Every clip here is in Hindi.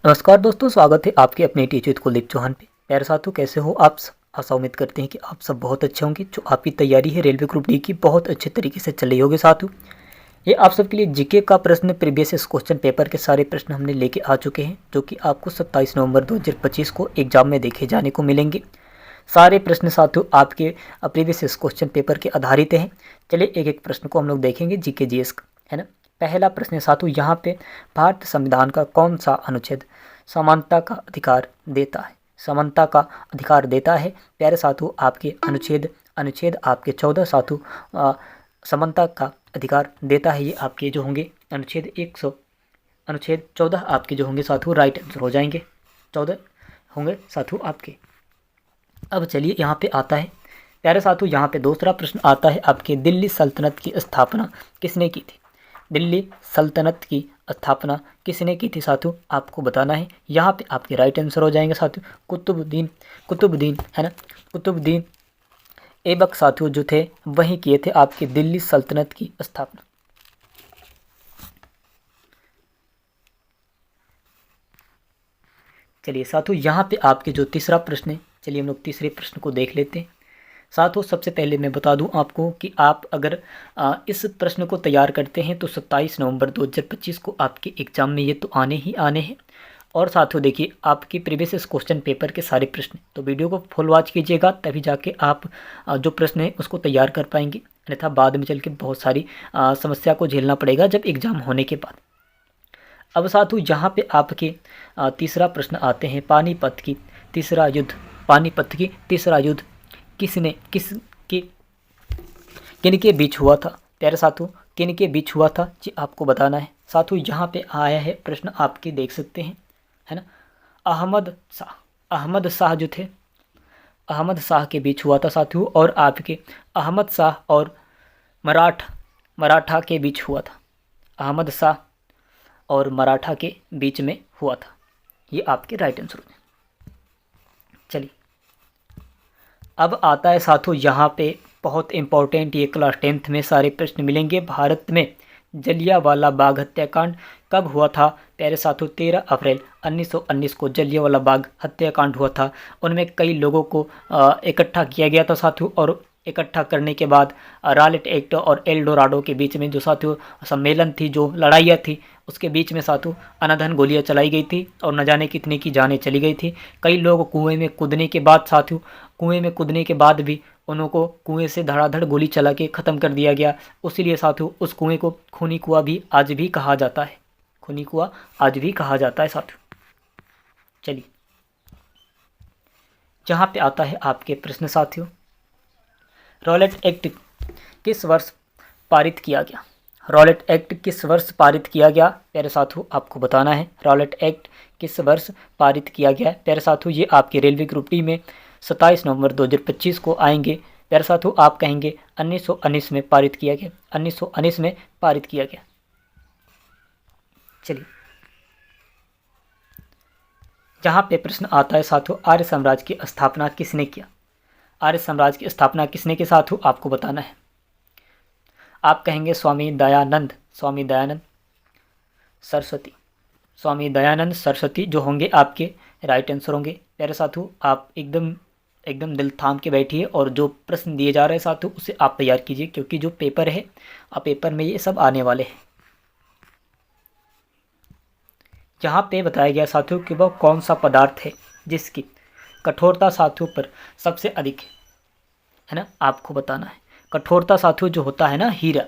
नमस्कार दोस्तों, स्वागत है आपके अपने टीचर कुलदीप चौहान पे। प्यारे साथियों, कैसे हो आप सब? आशा उम्मीद करते हैं कि आप सब बहुत अच्छे होंगे। जो आपकी तैयारी है रेलवे ग्रुप डी की, बहुत अच्छे तरीके से चल रही होगी साथियों। ये आप सबके लिए जीके का प्रश्न, प्रीवियस क्वेश्चन पेपर के सारे प्रश्न हमने लेके आ चुके हैं, जो कि आपको 27 नवंबर 2025 को एग्जाम में देखे जाने को मिलेंगे। सारे प्रश्न साथियों आपके प्रीवियस क्वेश्चन पेपर के आधारित हैं। चलिए एक एक प्रश्न को हम लोग देखेंगे, जीके जीएस का, है ना। पहला प्रश्न साथियों यहाँ पे, भारतीय संविधान का कौन सा अनुच्छेद समानता का अधिकार देता है? समानता का अधिकार देता है प्यारे साथियों आपके अनुच्छेद अनुच्छेद आपके 14 साथियों समानता का अधिकार देता है। ये आपके जो होंगे अनुच्छेद 14 आपके जो होंगे साथियों राइट आंसर हो जाएंगे। 14 होंगे साथियों आपके। अब चलिए यहाँ पे आता है प्यारे साथियों, यहाँ पे दूसरा प्रश्न आता है आपके, दिल्ली सल्तनत की स्थापना किसने की थी? दिल्ली सल्तनत की स्थापना किसने की थी साथियों, आपको बताना है। यहाँ पे आपके राइट आंसर हो जाएंगे साथियों कुतुबुद्दीन, है ना। कुतुबुद्दीन ऐबक साथियों जो थे वही किए थे आपकी दिल्ली सल्तनत की स्थापना। चलिए साथियों, यहाँ पे आपके जो तीसरा प्रश्न है, चलिए हम लोग तीसरे प्रश्न को देख लेते हैं। साथियों सबसे पहले मैं बता दूं आपको कि आप अगर इस प्रश्न को तैयार करते हैं तो 27 नवंबर 2025 को आपके एग्जाम में ये तो आने ही आने हैं। और साथियों देखिए, आपके प्रीवियस क्वेश्चन पेपर के सारे प्रश्न, तो वीडियो को फुल वॉच कीजिएगा, तभी जाके आप जो प्रश्न है उसको तैयार कर पाएंगे। अन्यथा बाद में चल के बहुत सारी समस्या को झेलना पड़ेगा जब एग्ज़ाम होने के बाद। अब साथियों यहाँ पे आपके तीसरा प्रश्न आते हैं, पानीपत की तीसरा युद्ध किन के बीच हुआ था? प्यारे साथियों किन के बीच हुआ था जी आपको बताना है। साथियों यहाँ पे आया है प्रश्न, आपके देख सकते हैं, है ना। अहमद शाह जो थे, अहमद शाह के बीच हुआ था साथियों, और आपके अहमद शाह और मराठा के बीच हुआ था। अहमद शाह और मराठा के बीच में हुआ था। ये आपके राइट आंसर हो। चलिए अब आता है साथियों यहाँ पे बहुत इंपॉर्टेंट, ये क्लास 10th में सारे प्रश्न मिलेंगे। भारत में जलियांवाला बाग हत्याकांड कब हुआ था? प्यारे साथियों 13 अप्रैल 1919 को जलियांवाला बाग हत्याकांड हुआ था। उनमें कई लोगों को इकट्ठा किया गया था साथियों, और इकट्ठा करने के बाद रॉलेट एक्ट और एल डोराडो के बीच में जो साथियों सम्मेलन थी, जो लड़ाइयाँ थी, उसके बीच में साथियों अनाधन गोलियां चलाई गई थी और न जाने कितने की जानें चली गई थी। कई लोग कुएं में कूदने के बाद भी उनको कुएं से धड़ाधड़ गोली चला के ख़त्म कर दिया गया। उसीलिए साथियों उस कुएं को खूनी कुआं भी आज भी कहा जाता है। खूनी कुआं आज भी कहा जाता है साथियों। चलिए जहाँ पे आता है आपके प्रश्न साथियों, रॉलेट एक्ट किस वर्ष पारित किया गया? रॉलेट एक्ट किस वर्ष पारित किया गया प्यारे साथियों, आपको बताना है। रॉलेट एक्ट किस वर्ष पारित किया गया प्यारे साथियों, ये आपके रेलवे ग्रुप डी में 27 नवंबर 2025 को आएंगे। प्यारे साथियों आप कहेंगे 1919 में पारित किया गया, 1919 में पारित किया गया। चलिए जहाँ पे प्रश्न आता है साथियों, आर्य साम्राज्य की स्थापना किसने किया? आर्य साम्राज्य की स्थापना किसने के साथियों, आपको बताना है। आप कहेंगे स्वामी दयानंद सरस्वती जो होंगे आपके राइट आंसर होंगे। प्यारे साथियों आप एकदम दिल थाम के बैठिए, और जो प्रश्न दिए जा रहे हैं साथियों उसे आप तैयार कीजिए, क्योंकि जो पेपर है पेपर में ये सब आने वाले हैं। यहाँ पे बताया गया साथियों कि वह कौन सा पदार्थ है जिसकी कठोरता साथियों पर सबसे अधिक है ना, आपको बताना है। कठोरता साथियों जो होता है ना, हीरा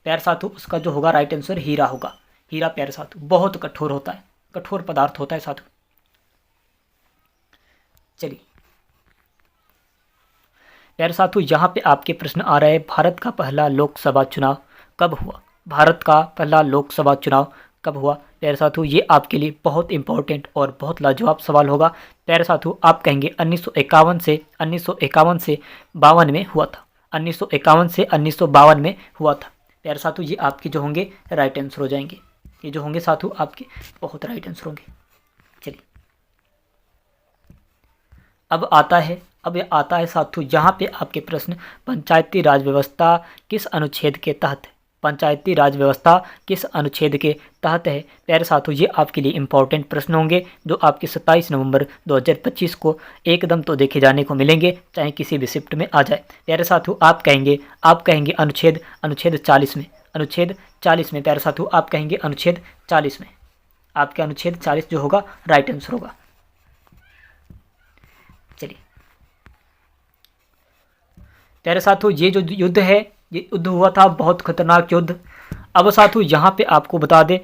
प्यारे साथियों उसका जो होगा राइट आंसर हीरा होगा। हीरा प्यारे साथियों बहुत कठोर होता है, कठोर पदार्थ होता है साथियों। चलिए प्यारे साथियों यहाँ पे आपके प्रश्न आ रहे हैं, भारत का पहला लोकसभा चुनाव कब हुआ? भारत का पहला लोकसभा चुनाव कब हुआ प्यारे साथियों, ये आपके लिए बहुत इंपॉर्टेंट और बहुत लाजवाब सवाल होगा। प्यारे साथियों आप कहेंगे 1951 से 52 में हुआ था। 1951 से 1952 में हुआ था। प्यारे साथियों ये आपके जो होंगे राइट आंसर हो जाएंगे। ये जो होंगे साथियों आपके बहुत राइट आंसर होंगे। चलिए अब आता है साथियों यहाँ पे आपके प्रश्न, पंचायती राज व्यवस्था किस अनुच्छेद के तहत पंचायती राज व्यवस्था किस अनुच्छेद के तहत है? प्यारे साथियों, ये आपके लिए इंपॉर्टेंट प्रश्न होंगे जो आपके 27 नवंबर 2025 को एकदम तो देखे जाने को मिलेंगे, चाहे किसी भी शिफ्ट में आ जाए। प्यारे साथियों, आप कहेंगे अनुच्छेद 40 में, अनुच्छेद 40 में। प्यारे साथियों, आप कहेंगे अनुच्छेद 40 में। आपके अनुच्छेद 40 जो होगा राइट आंसर होगा। चलिए प्यारे साथियों, ये जो युद्ध है, ये युद्ध हुआ था बहुत खतरनाक युद्ध। अब साथियों यहाँ पे आपको बता दें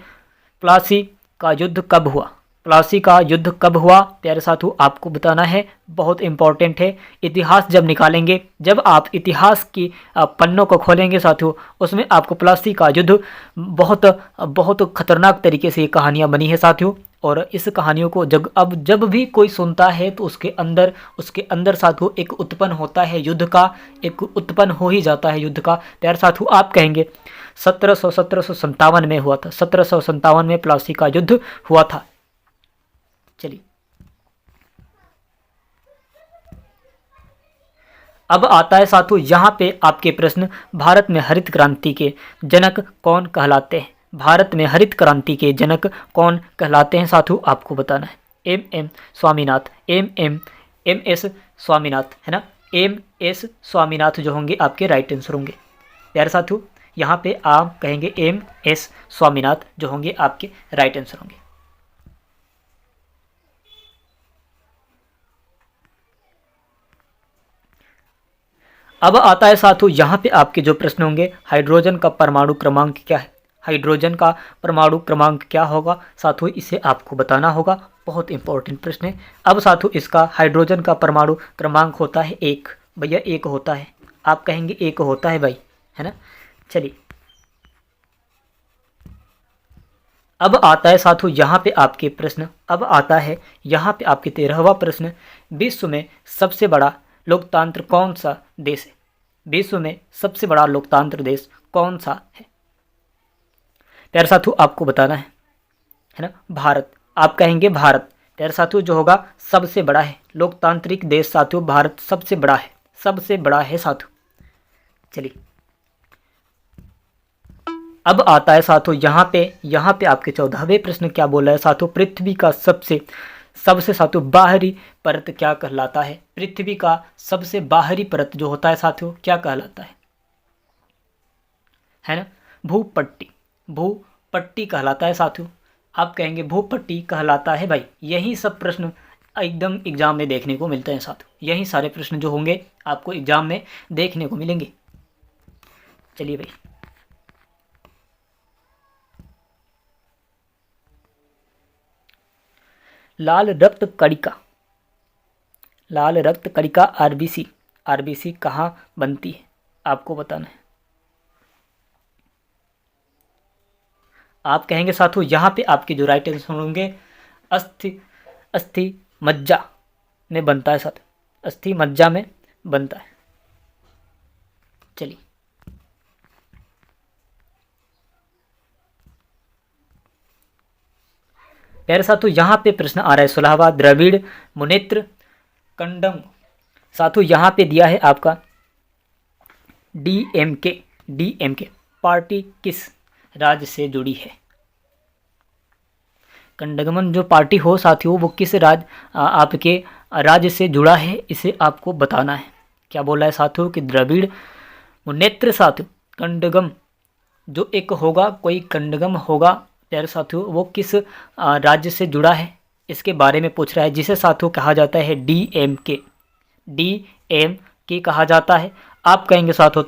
प्लासी का युद्ध कब हुआ। प्लासी का युद्ध कब हुआ प्यारे साथियों आपको बताना है, बहुत इंपॉर्टेंट है। इतिहास जब निकालेंगे, जब आप इतिहास की पन्नों को खोलेंगे साथियों, उसमें आपको प्लासी का युद्ध बहुत खतरनाक तरीके से ये कहानियाँ बनी है साथियों। और इस कहानियों को जब भी कोई सुनता है तो उसके अंदर साथियों एक उत्पन्न होता है युद्ध का, एक उत्पन्न हो ही जाता है युद्ध का। प्यारे साथियों आप कहेंगे 1757 में हुआ था, 1757 में प्लासी का युद्ध हुआ था। चलिए अब आता है साथियों यहाँ पे आपके प्रश्न, भारत में हरित क्रांति के जनक कौन कहलाते हैं? भारत में हरित क्रांति के जनक कौन कहलाते हैं साथियों आपको बताना है। M Swaminath, M S Swaminath है ना, एम एस स्वामीनाथ जो होंगे आपके राइट आंसर होंगे। प्यारे साथियों यहाँ पे आप कहेंगे एम एस स्वामीनाथ जो होंगे आपके राइट आंसर होंगे। अब आता है साथियों यहाँ पे आपके जो प्रश्न होंगे, हाइड्रोजन का परमाणु क्रमांक क्या है? हाइड्रोजन का परमाणु क्रमांक क्या होगा साथियों, इसे आपको बताना होगा, बहुत इंपॉर्टेंट प्रश्न है। अब साथियों इसका हाइड्रोजन का परमाणु क्रमांक होता है 1। भैया 1 होता है, आप कहेंगे 1 होता है भाई, है ना। चलिए अब आता है साथियों यहाँ पे आपके प्रश्न, अब आता है यहाँ पे आपके 13वां प्रश्न, विश्व में सबसे बड़ा लोकतंत्र कौन सा देश है? विश्व में सबसे बड़ा लोकतंत्र देश कौन सा है? प्यारे साथियों आपको बताना है ना, भारत। आप कहेंगे भारत। प्यारे साथियों जो होगा सबसे बड़ा है लोकतांत्रिक देश साथियों, भारत सबसे बड़ा है, सबसे बड़ा है साथियों। चलिए अब आता है साथियों यहाँ पे आपके 14वें प्रश्न क्या बोला है साथियों, पृथ्वी का सबसे साथियों बाहरी परत क्या कहलाता है? पृथ्वी का सबसे बाहरी परत जो होता है साथियों क्या कहलाता है ना, भूपट्टी कहलाता है साथियों। आप कहेंगे भूपट्टी कहलाता है भाई। यही सब प्रश्न एकदम एग्जाम में देखने को मिलते हैं साथियों, यही सारे प्रश्न जो होंगे आपको एग्जाम में देखने को मिलेंगे। चलिए भाई लाल रक्त कणिका आरबीसी कहाँ बनती है आपको बताना है। आप कहेंगे साथियों यहाँ पे आपके जो राइट आंसर होंगे अस्थि मज्जा में बनता है साथियों, अस्थि मज्जा में बनता है। चलिए प्यारे साथियों यहाँ पे प्रश्न आ रहा है 16वां, द्रविड़ मुनेत्र कंडम साथियों यहाँ पे दिया है आपका डीएमके पार्टी किस राज्य से जुड़ी है? कंडगमन जो पार्टी हो साथियों वो किस आपके राज्य से जुड़ा है, इसे आपको बताना है। क्या बोला है साथियों कि द्रविड़ मुनेत्र साथियों कंडगम जो एक होगा, कोई कंडगम होगा प्यारे साथियों, वो किस राज्य से जुड़ा है इसके बारे में पूछ रहा है, जिसे साथियों कहा जाता है डीएमके कहा जाता है। आप कहेंगे साथियों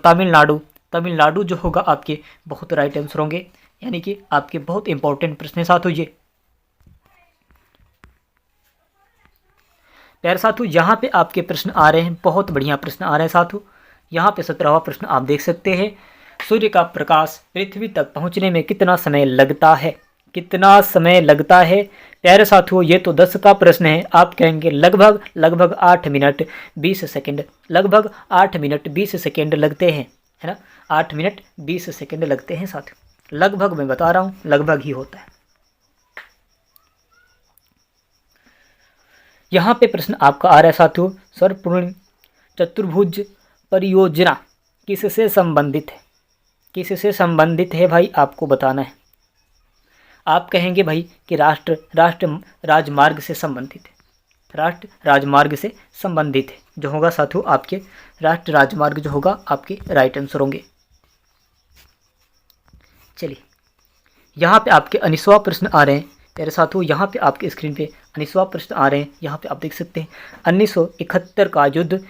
तमिलनाडु जो होगा आपके बहुत राइट आंसर होंगे, यानी कि आपके बहुत इंपॉर्टेंट प्रश्न है साथियों ये। प्यारे साथियों यहाँ पे आपके प्रश्न आ रहे हैं, बहुत बढ़िया प्रश्न आ रहे हैं साथियों। यहाँ पे 17वां प्रश्न आप देख सकते हैं, सूर्य का प्रकाश पृथ्वी तक पहुँचने में कितना समय लगता है? कितना समय लगता है प्यारे साथियों, ये तो 10 का प्रश्न है। आप कहेंगे लगभग 8 मिनट 20 सेकेंड, लगभग 8 मिनट 20 सेकेंड लगते हैं, है ना, 8 मिनट 20 सेकेंड लगते हैं साथियों। लगभग मैं बता रहा हूँ, लगभग ही होता है। यहाँ पे प्रश्न आपका आ रहा है साथियों, सर्वपूर्ण चतुर्भुज परियोजना किससे संबंधित है? किससे संबंधित है भाई, आपको बताना है। आप कहेंगे भाई कि राष्ट्र राजमार्ग से संबंधित है, राष्ट्र राजमार्ग से संबंधित है जो होगा साथियों आपके राष्ट्र राजमार्ग जो होगा आपके राइट आंसर होंगे। चलिए यहाँ पे आपके 19वां प्रश्न आ रहे हैं प्यारे साथियों, यहाँ पे आपके स्क्रीन पे 19वां प्रश्न आ रहे हैं। यहाँ पे आप देख सकते हैं 1971 का युद्ध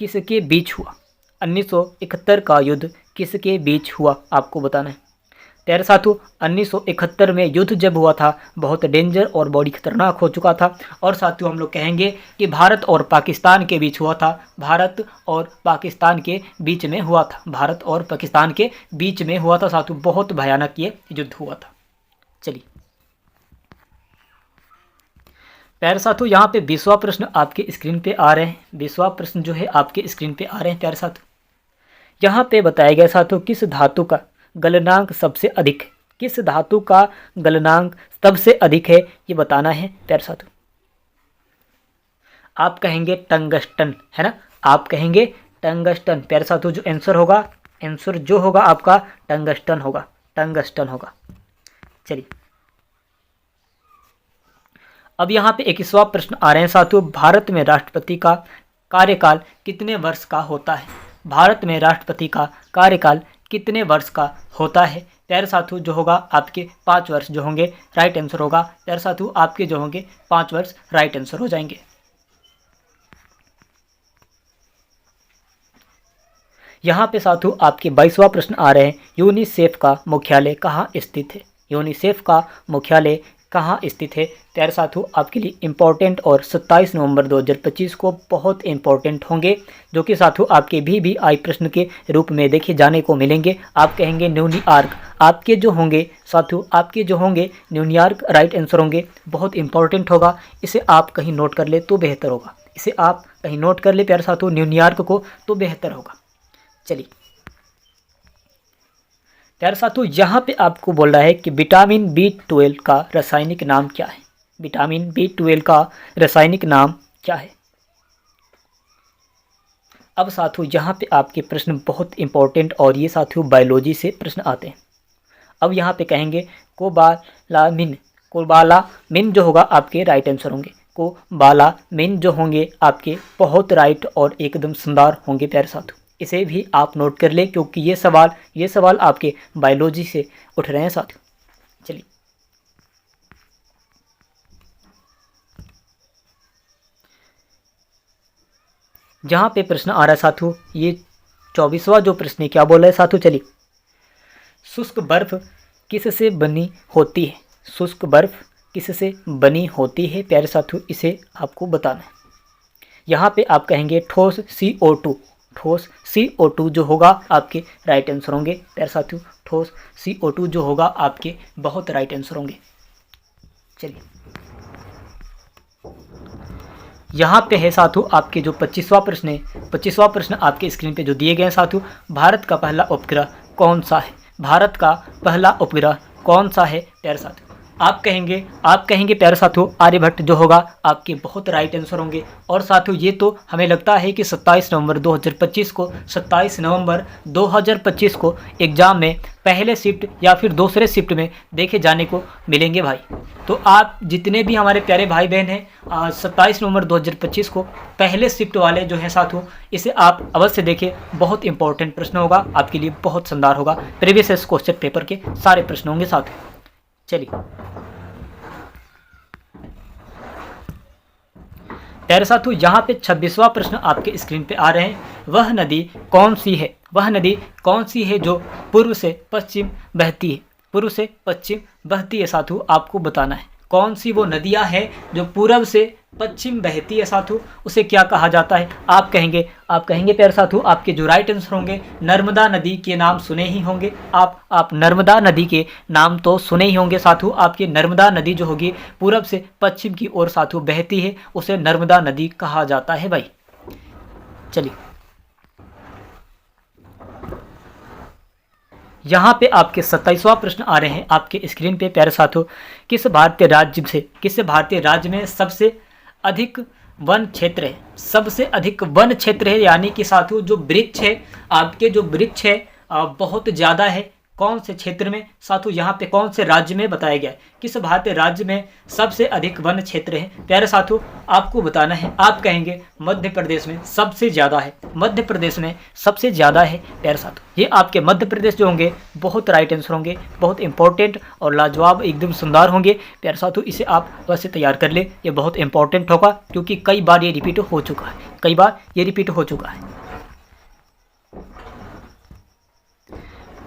किसके बीच हुआ, 1971 का युद्ध किसके बीच हुआ, आपको बताना है प्यारे साथियों। 1971 में युद्ध जब हुआ था बहुत डेंजर और बड़ी खतरनाक हो चुका था, और साथियों हम लोग कहेंगे कि भारत और पाकिस्तान के बीच हुआ था, भारत और पाकिस्तान के बीच में हुआ था, भारत और पाकिस्तान के बीच में हुआ था साथियों, बहुत भयानक ये युद्ध हुआ था। चलिए प्यारे साथियों यहाँ पे 20वां प्रश्न आपके स्क्रीन पे आ रहे हैं, 20वां प्रश्न जो है आपके स्क्रीन पे आ रहे हैं प्यारे साथियों। यहाँ पे बताया गया साथियों किस धातु का गलनांक सबसे अधिक है, किस धातु का गलनांक सबसे अधिक है ये बताना है प्यारे साथियों। आप कहेंगे टंगस्टन, है ना, आप कहेंगे टंगस्टन प्यारे साथियों, जो आंसर होगा, आंसर जो होगा आपका टंगस्टन होगा, टंगस्टन होगा। चलिए अब यहाँ पे 21वां प्रश्न आ रहे हैं साथियों, भारत में राष्ट्रपति का कार्यकाल कितने वर्ष का होता है, भारत में राष्ट्रपति का कार्यकाल कितने वर्ष का होता है प्यारे साथियों, जो होगा आपके 5 वर्ष जो होंगे राइट आंसर होगा प्यारे साथियों, आपके जो होंगे 5 वर्ष राइट आंसर हो जाएंगे। यहाँ पे साथियों आपके 22वां प्रश्न आ रहे हैं, यूनिसेफ का मुख्यालय कहाँ स्थित है, यूनिसेफ का मुख्यालय कहाँ स्थित है प्यारे साथियों, आपके लिए इम्पोर्टेंट और 27 नवंबर 2025 को बहुत इंपॉर्टेंट होंगे, जो कि साथियों आपके VVI प्रश्न के रूप में देखे जाने को मिलेंगे। आप कहेंगे न्यूयॉर्क, आपके जो होंगे साथियों, आपके जो होंगे न्यूयॉर्क राइट आंसर होंगे, बहुत इंपॉर्टेंट होगा, इसे आप कहीं नोट कर ले तो बेहतर होगा, इसे आप कहीं नोट कर ले प्यारे साथियों न्यूयॉर्क को, तो बेहतर होगा। चलिए प्यारे साथियों यहाँ पे आपको बोल रहा है कि विटामिन B12 का रासायनिक नाम क्या है, विटामिन B12 का रासायनिक नाम क्या है। अब साथियों यहाँ पे आपके प्रश्न बहुत इंपॉर्टेंट, और ये साथियों बायोलॉजी से प्रश्न आते हैं। अब यहाँ पे कहेंगे कोबालामिन, कोबालामिन जो होगा आपके राइट आंसर होंगे, कोबालामिन जो होंगे आपके बहुत राइट और एकदम शानदार होंगे प्यारे साथियों, इसे भी आप नोट कर ले क्योंकि ये सवाल आपके बायोलॉजी से उठ रहे हैं साथियों। चलिए जहाँ पे प्रश्न आ रहा है साथियों, ये 24वां जो प्रश्न है क्या बोल रहा है साथियों। चलिए शुष्क बर्फ किससे बनी होती है, शुष्क बर्फ किससे बनी होती है प्यारे साथियों, इसे आपको बताना है। यहाँ पे आप कहेंगे ठोस CO2, ठोस CO2 जो होगा आपके राइट आंसर होंगे प्यारे साथियों, ठोस CO2 जो होगा आपके बहुत राइट आंसर होंगे। चलिए यहाँ पे है साथियों आपके जो 25वां प्रश्न है, 25वां प्रश्न आपके स्क्रीन पे जो दिए गए हैं साथियों, भारत का पहला उपग्रह कौन सा है, भारत का पहला उपग्रह कौन सा है प्यारे साथियों। आप कहेंगे प्यारे साथियों आर्यभट्ट जो होगा आपके बहुत राइट आंसर होंगे। और साथियों ये तो हमें लगता है कि 27 नवंबर 2025 को एग्ज़ाम में पहले शिफ्ट या फिर दूसरे शिफ्ट में देखे जाने को मिलेंगे भाई। तो आप जितने भी हमारे प्यारे भाई बहन हैं 27 नवंबर 2025 को पहले शिफ्ट वाले जो हैं साथियों, इसे आप अवश्य देखें, बहुत इंपॉर्टेंट प्रश्न होगा आपके लिए, बहुत शानदार होगा, प्रीवियस क्वेश्चन पेपर के सारे प्रश्न होंगे साथियों। चलिए प्यारे साथियों यहाँ पे 26वां प्रश्न आपके स्क्रीन पे आ रहे हैं, वह नदी कौन सी है, वह नदी कौन सी है जो पूर्व से पश्चिम बहती है, पूर्व से पश्चिम बहती है साथियों, आपको बताना है कौन सी वो नदियाँ हैं जो पूर्व से पश्चिम बहती है साथियों, उसे क्या कहा जाता है। आप कहेंगे प्यारे साथियों आपके जो राइट आंसर होंगे नर्मदा नदी के नाम सुने ही होंगे, आप नर्मदा नदी के नाम तो सुने ही होंगे साथियों। आपकी नर्मदा नदी जो होगी पूरब से पश्चिम की ओर साथियों बहती है, उसे नर्मदा नदी कहा जाता है भाई। चलिए यहाँ पे आपके 27वां प्रश्न आ रहे हैं आपके स्क्रीन पे प्यारे साथियों, किस भारतीय राज्य में सबसे अधिक वन क्षेत्र है, सबसे अधिक वन क्षेत्र है, यानी कि साथियों जो वृक्ष है आपके, जो वृक्ष है बहुत ज़्यादा है। कौन से क्षेत्र में साथियों, यहाँ पे कौन से राज्य में बताया गया है, किस भारतीय राज्य में सबसे अधिक वन क्षेत्र है। प्यारे साथियों आपको बताना है, आप कहेंगे मध्य प्रदेश में सबसे ज़्यादा है, मध्य प्रदेश में सबसे ज़्यादा है। प्यारे साथियों ये आपके मध्य प्रदेश जो होंगे बहुत राइट आंसर होंगे, बहुत इंपॉर्टेंट और लाजवाब एकदम सुंदर होंगे। प्यारे साथियों इसे आप वैसे तैयार कर ले, ये बहुत इंपॉर्टेंट होगा क्योंकि कई बार ये रिपीट हो चुका है, कई बार ये रिपीट हो चुका है।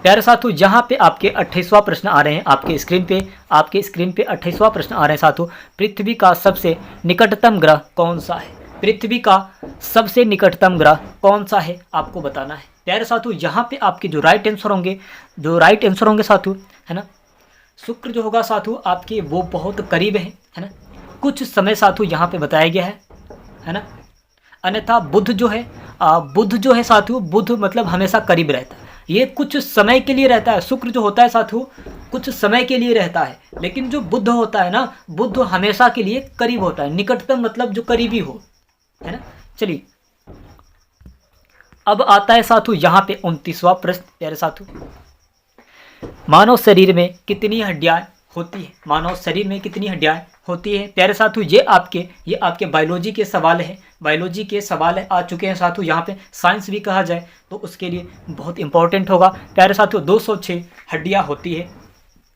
प्यारे साथियों जहाँ पे आपके 28वां प्रश्न आ रहे हैं आपके स्क्रीन पे, 28वां प्रश्न आ रहे हैं साथियों, पृथ्वी का सबसे निकटतम ग्रह कौन सा है, पृथ्वी का सबसे निकटतम ग्रह कौन सा है आपको बताना है। प्यारे साथियों यहाँ पे आपके जो राइट आंसर होंगे साथियों, है ना, शुक्र जो होगा साथियों आपके वो बहुत करीब है ना, कुछ समय साथियों यहाँ पे बताया गया है ना, अन्यथा बुध जो है साथियों, बुध मतलब हमेशा करीब रहता है, ये कुछ समय के लिए रहता है। शुक्र जो होता है साथियों कुछ समय के लिए रहता है, लेकिन जो बुध होता है ना, बुध हमेशा के लिए करीब होता है, निकटतम मतलब जो करीबी हो, है ना। चलिए अब आता है साथियों यहाँ पे 29वां प्रश्न। प्यारे साथियों मानव शरीर में कितनी हड्डियां होती है, मानव शरीर में कितनी हड्डियां होती है। प्यारे साथियों ये आपके बायोलॉजी के सवाल है, बायोलॉजी के सवाल आ चुके हैं साथियों, यहाँ पे साइंस भी कहा जाए तो उसके लिए बहुत इंपॉर्टेंट होगा। प्यारे साथियों 206 हड्डियां होती है,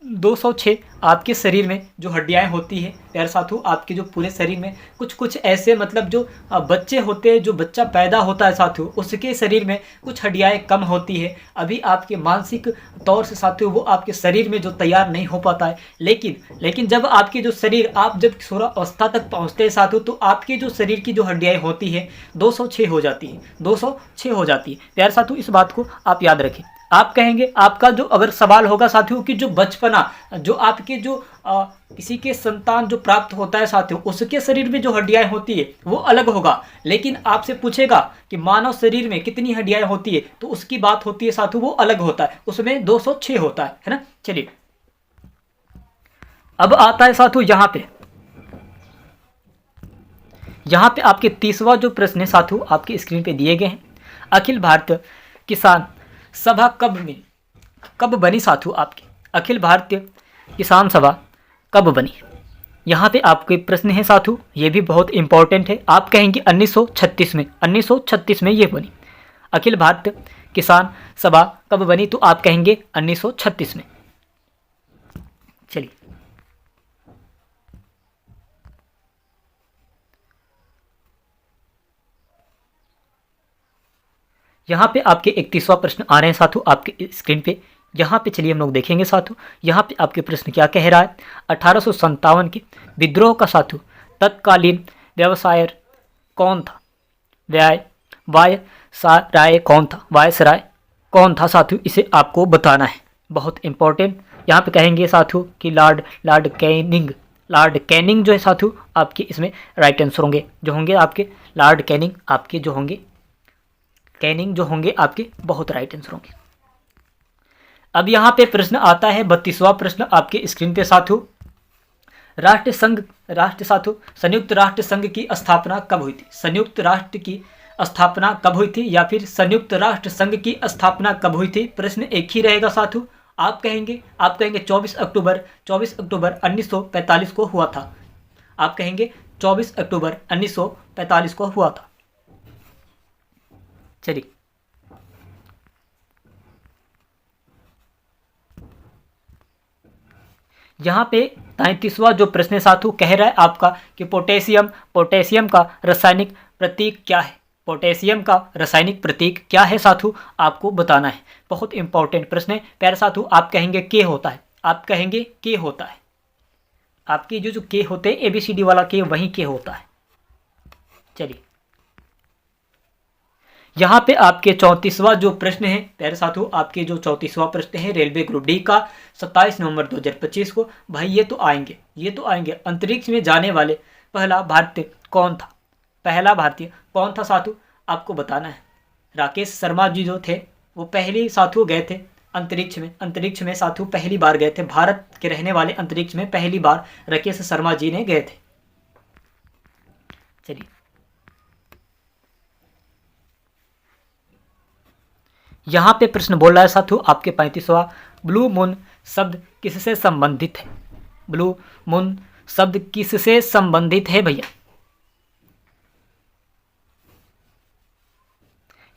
206 आपके शरीर में जो हड्डियां होती है। प्यारे साथियों आपके जो पूरे शरीर में कुछ ऐसे मतलब जो बच्चे होते हैं, जो बच्चा पैदा होता है साथियों उसके शरीर में कुछ हड्डियां कम होती है, अभी आपके मानसिक तौर से साथियों वो आपके शरीर में जो तैयार नहीं हो पाता है, लेकिन जब आपके जो शरीर आप जब किशोरावस्था तक पहुँचते हैं साथियों तो आपके जो शरीर की जो हड्डियाँ होती है 206 हो जाती है, 206 हो जाती है। प्यारे साथियों इस बात को आप याद रखें। आप कहेंगे आपका जो अगर सवाल होगा साथियों कि जो बचपना जो आपके जो किसी के संतान जो प्राप्त होता है साथियों उसके शरीर में जो हड्डियां होती है वो अलग होगा, लेकिन आपसे पूछेगा कि मानव शरीर में कितनी हड्डियां होती है तो उसकी बात होती है साथियों वो अलग होता है, उसमें 206 होता है ना। चलिए अब आता है साथियों यहाँ पे आपके 30वां जो प्रश्न है साथियों आपके स्क्रीन पे दिए गए हैं। अखिल भारतीय किसान सभा कब बनी साथियों, आपकी अखिल भारतीय किसान सभा कब बनी। यहाँ पे आपके प्रश्न है साथियों, ये भी बहुत इंपॉर्टेंट है। आप कहेंगे 1936 में ये बनी, अखिल भारतीय किसान सभा कब बनी, तो आप कहेंगे 1936 में। चलिए यहाँ पे आपके 31वां प्रश्न आ रहे हैं साथियों आपके स्क्रीन पे। यहाँ पे चलिए हम लोग देखेंगे साथियों, यहाँ पे आपके प्रश्न क्या कह रहा है। 1857 के विद्रोह का साथियों तत्कालीन व्यवसाय कौन था, वायसराय कौन था साथियों, इसे आपको बताना है, बहुत इंपॉर्टेंट। यहाँ पे कहेंगे साथियों कि लॉर्ड कैनिंग जो है साथियों आपके इसमें राइट आंसर होंगे, जो होंगे आपके लॉर्ड कैनिंग आपके जो होंगे आपके बहुत राइट आंसर होंगे। अब यहाँ पे प्रश्न आता है 32वां प्रश्न आपके स्क्रीन पे साथियों। संयुक्त राष्ट्र संघ की स्थापना कब हुई थी, संयुक्त राष्ट्र की स्थापना कब हुई थी, या फिर संयुक्त राष्ट्र संघ की स्थापना कब हुई थी। प्रश्न एक ही रहेगा साथियों। आप कहेंगे 24 अक्टूबर 1945 को हुआ था, आप कहेंगे 24 अक्टूबर 1945 को हुआ था। चलिए यहाँ पे 33वां जो प्रश्न साथियों कह रहा है आपका कि पोटेशियम का रासायनिक प्रतीक क्या है, पोटेशियम का रासायनिक प्रतीक क्या है साथियों आपको बताना है, बहुत इंपॉर्टेंट प्रश्न है। प्यारे साथियों आप कहेंगे के होता है, आप कहेंगे के होता है, आपकी जो के होते हैं ABCD वाला के वही के होता है। चलिए यहाँ पे आपके 34वां जो प्रश्न है प्यारे साथियों, आपके जो 34वां प्रश्न है रेलवे ग्रुप डी का 27 नवंबर 2025 को। भाई ये तो आएंगे अंतरिक्ष में जाने वाले पहला भारतीय कौन था साथियों आपको बताना है। राकेश शर्मा जी जो थे वो पहले साथियों गए थे अंतरिक्ष में साथियों पहली बार गए थे, भारत के रहने वाले अंतरिक्ष में पहली बार राकेश शर्मा जी ने गए थे। चलिए यहाँ पे प्रश्न बोल रहा है साथियों आपके 35वां, ब्लू मून शब्द किससे संबंधित है? ब्लू मून शब्द किससे संबंधित है भैया?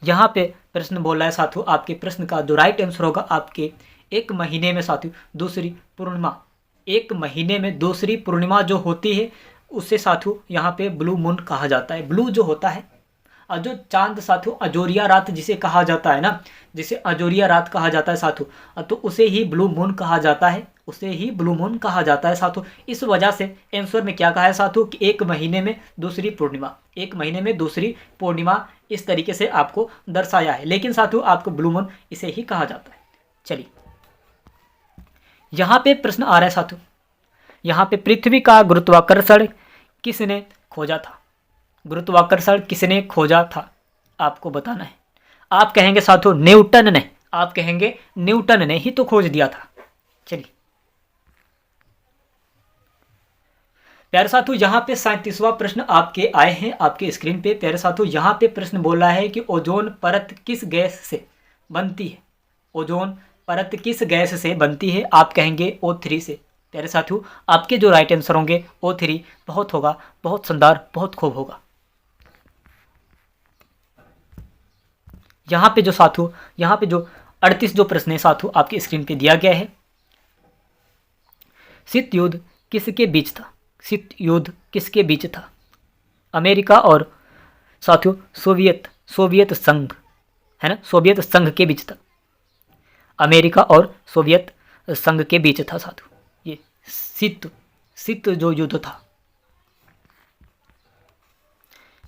यहाँ पे प्रश्न बोल रहा है साथियों आपके प्रश्न का जो राइट आंसर होगा आपके एक महीने में साथियों दूसरी पूर्णिमा, एक महीने में दूसरी पूर्णिमा जो होती है उससे साथियों यहाँ पे ब्लू मून कहा जाता है। ब्लू जो होता है और जो चांद साथियों अजोरिया रात जिसे कहा जाता है ना, जिसे अजोरिया रात कहा जाता है साथियों, तो उसे ही ब्लू मून कहा जाता है, उसे ही ब्लू मून कहा जाता है साथियों। इस वजह से आंसर में क्या कहा है साथियों कि एक महीने में दूसरी पूर्णिमा, एक महीने में दूसरी पूर्णिमा, इस तरीके से आपको दर्शाया है। लेकिन साथियों आपको ब्लू मून इसे ही कहा जाता है। चलिए यहाँ पे प्रश्न आ रहा है साथियों, यहाँ पे पृथ्वी का गुरुत्वाकर्षण किसने खोजा था? गुरुत्वाकर्षण किसने खोजा था आपको बताना है। आप कहेंगे साथियों न्यूटन ने, आप कहेंगे न्यूटन ने ही तो खोज दिया था। चलिए प्यारे साथियों यहाँ पे 37वां प्रश्न आपके आए हैं आपके स्क्रीन पे। प्यारे साथियों यहाँ पे प्रश्न बोल रहा है कि ओजोन परत किस गैस से बनती है? ओजोन परत किस गैस से बनती है? आप कहेंगे O3 से। प्यारे साथियों आपके जो राइट आंसर होंगे O3 बहुत होगा, बहुत शानदार, बहुत खूब होगा। यहाँ पे जो साथियों यहाँ पे जो 38 जो प्रश्न है साथियों आपकी स्क्रीन पे दिया गया है। शीत युद्ध किसके बीच था? शीत युद्ध किसके बीच था? अमेरिका और साथियों सोवियत संघ है ना, सोवियत संघ के बीच था। अमेरिका और सोवियत संघ के बीच था साथियों ये शीत जो युद्ध था।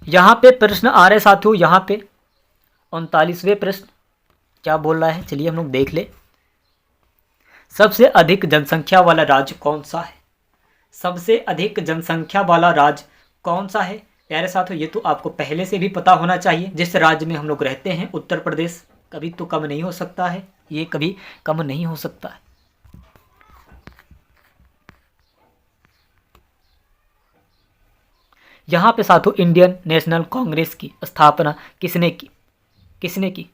यहाँ पे प्रश्न आ रहे साथियों, यहाँ पे 39वें प्रश्न क्या बोल रहा है चलिए हम लोग देख ले। सबसे अधिक जनसंख्या वाला राज्य कौन सा है? सबसे अधिक जनसंख्या वाला राज्य कौन सा है? प्यारे साथियों ये तो आपको पहले से भी पता होना चाहिए। जिस राज्य में हम लोग रहते हैं उत्तर प्रदेश, कभी तो कम नहीं हो सकता है, ये कभी कम नहीं हो सकता है। यहाँ पे साथियों इंडियन नेशनल कांग्रेस की स्थापना किसने की? किसने की?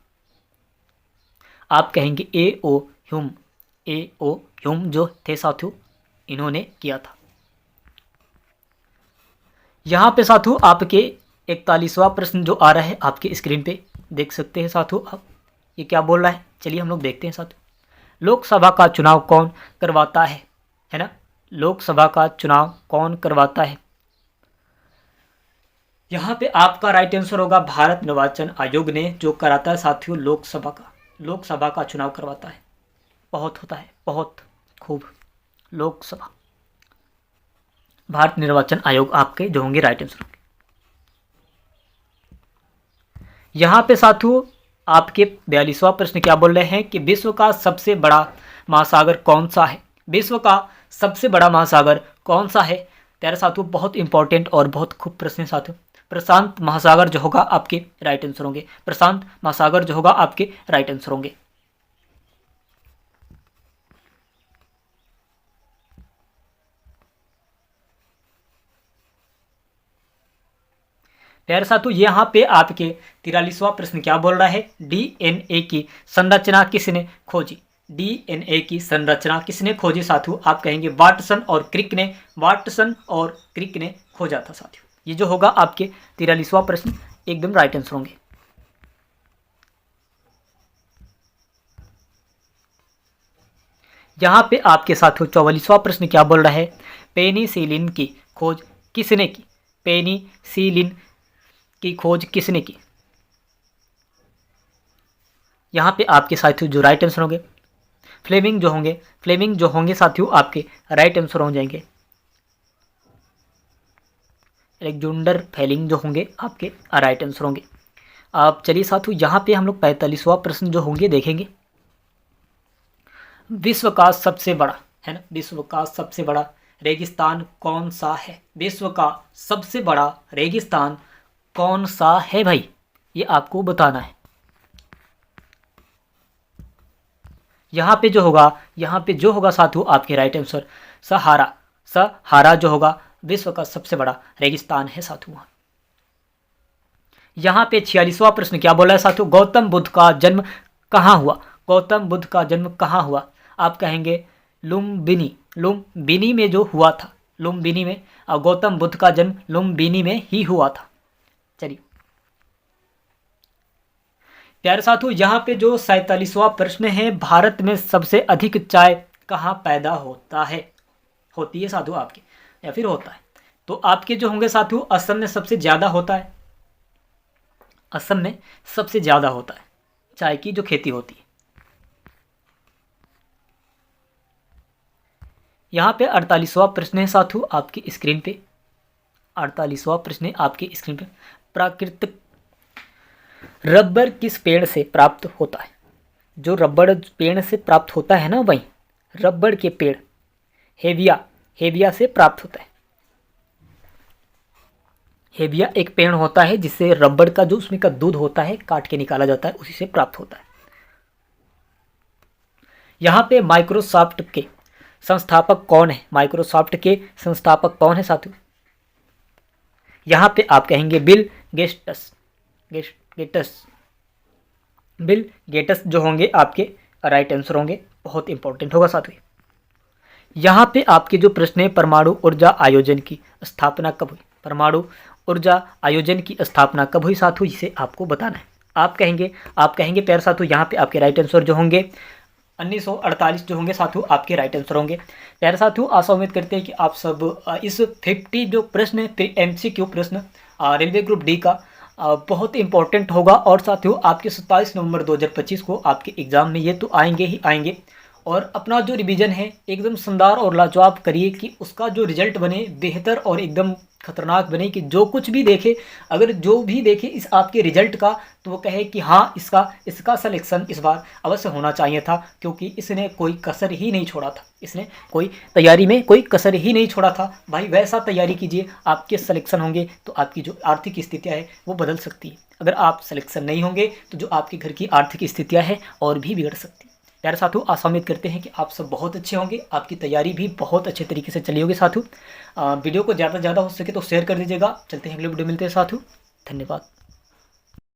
आप कहेंगे A.O. ह्यूम। A.O. ह्यूम जो थे साथियों इन्होंने किया था। यहाँ पे साथियों आपके 41वां प्रश्न जो आ रहा है आपके स्क्रीन पे देख सकते हैं साथियों आप, ये क्या बोल रहा है चलिए हम लोग देखते हैं साथियों। लोकसभा का चुनाव कौन करवाता है ना? लोकसभा का चुनाव कौन करवाता है? यहाँ पे आपका राइट आंसर होगा भारत निर्वाचन आयोग ने जो कराता है साथियों लोकसभा का चुनाव करवाता है। बहुत होता है, बहुत खूब। लोकसभा, भारत निर्वाचन आयोग आपके जो होंगे राइट आंसर होंगे। यहाँ पे साथियों आपके 42वां प्रश्न क्या बोल रहे हैं कि विश्व का सबसे बड़ा महासागर कौन सा है? विश्व का सबसे बड़ा महासागर कौन सा है? प्यारे साथियों बहुत इंपॉर्टेंट और बहुत खूब प्रश्न है साथियों। प्रशांत महासागर जो होगा आपके राइट आंसर होंगे। प्रशांत महासागर जो होगा आपके राइट आंसर होंगे। प्यारे साथियों यहाँ पे आपके 43वां प्रश्न क्या बोल रहा है? डीएनए की संरचना किसने खोजी? डीएनए की संरचना किसने खोजी साथियों? आप कहेंगे वाटसन और क्रिक ने। वाटसन और क्रिक ने खोजा था साथियों। ये जो होगा आपके 43वां प्रश्न एकदम राइट आंसर होंगे। यहाँ पे आपके साथियों 44वां प्रश्न क्या बोल रहा है? पेनिसिलिन की खोज किसने की? पेनिसिलिन की खोज किसने की? यहाँ पे आपके साथियों जो राइट आंसर होंगे फ्लेमिंग जो होंगे साथियों आपके राइट आंसर हो जाएंगे। अलेक्जेंडर फ्लेमिंग जो होंगे आपके राइट आंसर होंगे। आप चलिए साथियों यहाँ पे हम लोग 45वां प्रश्न जो होंगे देखेंगे। विश्व का सबसे बड़ा है ना, विश्व का सबसे बड़ा रेगिस्तान कौन सा है? विश्व का सबसे बड़ा रेगिस्तान कौन सा है भाई? ये आपको बताना है। यहाँ पे जो होगा साथियों आपके राइट आंसर सहारा जो होगा विश्व का सबसे बड़ा रेगिस्तान है साथियों। यहाँ पे 46वां प्रश्न क्या बोला है साथियों? गौतम बुद्ध का जन्म कहाँ हुआ? गौतम बुद्ध का जन्म कहाँ हुआ? आप कहेंगे लुम्बिनी। लुम्बिनी में जो हुआ था, लुम्बिनी में, और गौतम बुद्ध का जन्म लुम्बिनी में ही हुआ था। चलिए प्यारे साथियों, यहाँ पे जो 47वां प्रश्न है, भारत में सबसे अधिक चाय कहाँ पैदा होता है? होती है साथियों आपके, या फिर होता है? तो आपके जो होंगे साथियों, असम में सबसे ज़्यादा होता है। असम में सबसे ज़्यादा होता है चाय की जो खेती होती है। यहाँ पे 48वां प्रश्न है साथियों आपकी स्क्रीन पे। 48वां प्रश्न है आपकी स्क्रीन पे। प्राकृतिक रबर किस पेड़ से प्राप्त होता है? जो रबर पेड़ से प्राप्त होता है ना, वही रबर के पेड़ हेविया, हेविया से प्राप्त होता है। हेविया एक पेड़ होता है जिससे रबर का जो उसमें का दूध होता है काट के निकाला जाता है, उसी से प्राप्त होता है। यहाँ पे माइक्रोसॉफ्ट के संस्थापक कौन है? माइक्रोसॉफ्ट के संस्थापक कौन है साथियों? यहाँ पे आप कहेंगे बिल गेट्स। बिल गेट्स जो होंगे आपके राइट आंसर होंगे, बहुत इंपॉर्टेंट होगा साथियों। यहाँ पे आपके जो प्रश्न है, परमाणु ऊर्जा आयोजन की स्थापना कब हुई? परमाणु ऊर्जा आयोजन की स्थापना कब हुई साथियों, इसे आपको बताना है। आप कहेंगे प्यारे साथियों, यहाँ पे आपके राइट आंसर जो होंगे 1948 जो होंगे साथियों आपके राइट आंसर होंगे। प्यारे साथियों, आशा उम्मीद करते हैं कि आप सब इस 50 जो प्रश्न है MCQ प्रश्न रेलवे ग्रुप डी का बहुत इंपॉर्टेंट होगा। और साथियों आपके 27 नवंबर 2025 को आपके एग्ज़ाम में ये तो आएंगे ही आएंगे। और अपना जो रिवीजन है एकदम शानदार और लाजवाब करिए कि उसका जो रिजल्ट बने बेहतर और एकदम खतरनाक बने, कि जो कुछ भी देखे, अगर जो भी देखे इस आपके रिजल्ट का, तो वो कहे कि हाँ इसका सिलेक्शन इस बार अवश्य होना चाहिए था, क्योंकि इसने कोई कसर ही नहीं छोड़ा था। इसने कोई तैयारी में कोई कसर ही नहीं छोड़ा था। भाई वैसा तैयारी कीजिए, आपके सिलेक्शन होंगे तो आपकी जो आर्थिक स्थितियाँ है वो बदल सकती है। अगर आप सिलेक्शन नहीं होंगे तो जो आपके घर की आर्थिक स्थितियाँ हैं और भी बिगड़ सकती है। प्यारे साथियों, आशा उम्मीद करते हैं कि आप सब बहुत अच्छे होंगे, आपकी तैयारी भी बहुत अच्छे तरीके से चली होगी साथियों। वीडियो को ज़्यादा से ज़्यादा हो सके तो शेयर कर दीजिएगा। चलते हैं अगले वीडियो मिलते हैं साथियों, धन्यवाद।